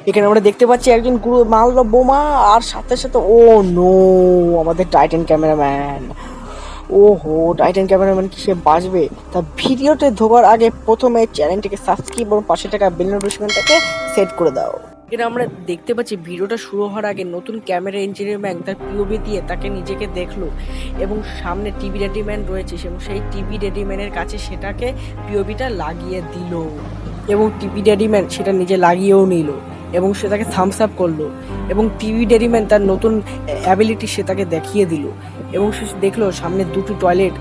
এখানে আমরা দেখতে পাচ্ছি একজন গুরু মারলো বোমা, আর সাথে সাথে ও নো, আমাদের টাইটান ক্যামেরাম্যান। ওহো, টাইটান ক্যামেরাম্যান কি সে বাঁচবে? তা ভিডিওতে ঢোকার আগে প্রথমে চ্যানেলটিকে সাবস্ক্রাইব এবং পাশে টাকা বেল নোটিফিকেশনটাকে সেট করে দাও। এখানে আমরা দেখতে পাচ্ছি ভিডিওটা শুরু হওয়ার আগে নতুন ক্যামেরা ইঞ্জিনিয়ার ম্যান তার পিওভি দিয়ে তাকে নিজেকে দেখলো, এবং সামনে টিভি রেডিম্যান রয়েছে এবং সেই টিভি রেডিম্যানের কাছে সেটাকে পিওভিটা লাগিয়ে দিল, এবং টিভি রেডিম্যান সেটা নিজে লাগিয়েও নিল এবং সে তাকে থামস আপ করলো, এবং টিভি ডেরিম্যান তার নতুন অ্যাবিলিটি সে তাকে দেখিয়ে দিল, এবং সে দেখলো সামনে দুটি টয়লেট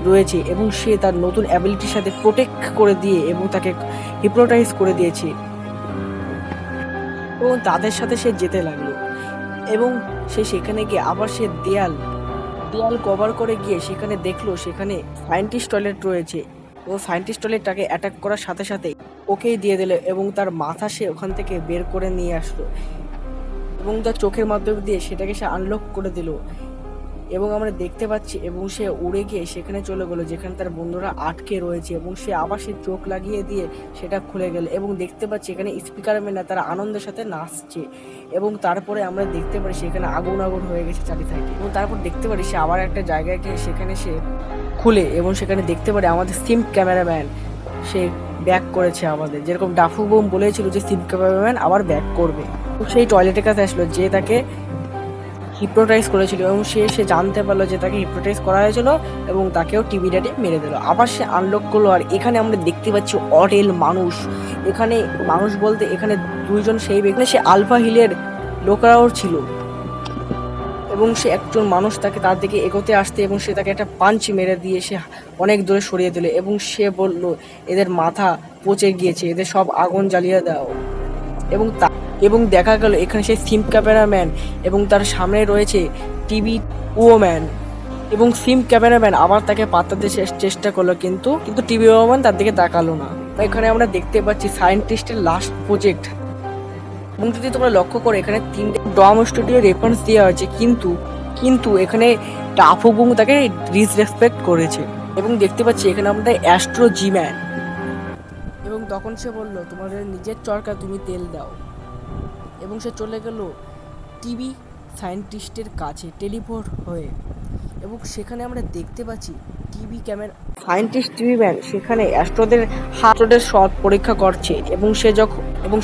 রয়েছে এবং সে তার নতুন অ্যাবিলিটির সাথে প্রোটেক্ট করে দিয়ে এবং তাকে হিপনোটাইজ করে দিয়েছে, এবং তাদের সাথে সে যেতে লাগলো। এবং সে সেখানে গিয়ে আবার সে দেয়াল কভার করে গিয়ে সেখানে দেখলো সেখানে সায়েন্টিস্ট টয়লেট রয়েছে, এবং সায়েন্টিস্ট টয়লেটটাকে অ্যাটাক করার সাথে সাথে ওকেই দিয়ে দিল, এবং তার মাথা সে ওখান থেকে বের করে নিয়ে আসলো এবং তার চোখের মাধ্যমে দিয়ে সেটাকে সে আনলক করে দিল, এবং আমরা দেখতে পাচ্ছি এবং সে উড়ে গিয়ে সেখানে চলে গেলো যেখানে তার বন্ধুরা আটকে রয়েছে, এবং সে আবার সে চোখ লাগিয়ে দিয়ে সেটা খুলে গেল, এবং দেখতে পাচ্ছি এখানে স্পিকার ম্যানরা তারা আনন্দের সাথে নাচছে, এবং তারপরে আমরা দেখতে পারি সেখানে আগুন হয়ে গেছে চারি সাইডে, এবং তারপর দেখতে পারি সে আবার একটা জায়গায় গিয়ে সেখানে সে খুলে, এবং সেখানে দেখতে পারি আমাদের সিম ক্যামেরাম্যান সে ব্যাক করেছে আমাদের, যেরকম ডাফু বোম বলেছিল যে সিম ক্যামেরাম্যান আবার ব্যাক করবে। সেই টয়লেটের কাছে আসলো যে তাকে হিপনোটাইজ করেছিল, এবং সে জানতে পারলো যে তাকে হিপনোটাইজ করা হয়েছিল, এবং তাকেও টিভি ডেটে মেরে দিল। আবার সে আনলক করলো, আর এখানে আমরা দেখতে পাচ্ছি অডেল মানুষ। এখানে মানুষ বলতে এখানে দুইজন সেই ব্যক্তি, সে আলফা হিলের লোকরাও ছিল, এবং সে একজন মানুষ তাকে তার দিকে এগোতে আসতে, এবং সে তাকে একটা পাঞ্চ মেরে দিয়ে সে অনেক দূরে সরিয়ে দিল, এবং সে বলল এদের মাথা পচে গিয়েছে, এদের সব আগুন জ্বালিয়ে দাও। এবং দেখা গেল এখানে সেই সিম ক্যামেরাম্যান এবং তার সামনে রয়েছে টিভি ওম্যান, এবং সিম ক্যামেরাম্যান আবার তাকে পাত্তাতে চেষ্টা করলো, কিন্তু টিভি ওম্যান তার দিকে তাকালো না। এখানে আমরা দেখতে পাচ্ছি সায়েন্টিস্টের লাস্ট প্রজেক্ট, এবং যদি তোমরা লক্ষ্য করো এখানে 3টে ডম স্টুডিও রেফারেন্স দেওয়া হয়েছে, কিন্তু এখানে টাফুবুং তাকে ডিসরেসপেক্ট করেছে, এবং দেখতে পাচ্ছি এখানে আমাদের অ্যাস্ট্রো জি ম্যান, এবং তখন সে বলল তোমাদের নিজের চরকা তুমি তেল দাও, এবং সে চলে গেল টিভি সায়েন্টিস্টের কাছে টেলিপোর্ট হয়ে, এবং সেখানে আমরা দেখতে পাচ্ছি TV camera scientist TV man সেখানে অ্যাস্ট্রোদের হার্টের শট পরীক্ষা করছে, এবং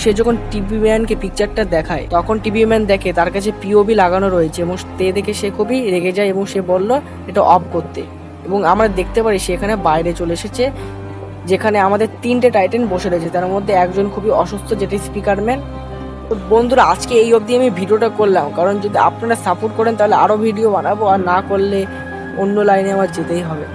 সে যখন টিভি ম্যানকে পিকচারটা দেখায় তখন টিভি ম্যান দেখে তার কাছে পিওভি লাগানো রয়েছে, এবং তে দেখে সে খুবই রেগে যায়, এবং সে বলল এটা অফ করতে, এবং আমরা দেখতে পারি সেখানে বাইরে চলে এসেছে যেখানে আমাদের 3টে টাইটান বসে রয়েছে, তার মধ্যে একজন খুবই অসুস্থ যেটা স্পিকার ম্যান। তো বন্ধুরা আজকে এই অবধি আমি ভিডিওটা করলাম, কারণ যদি আপনারা সাপোর্ট করেন তাহলে আরও ভিডিও বানাবো, আর না করলে অন্য লাইনে আমার যেতেই হবে।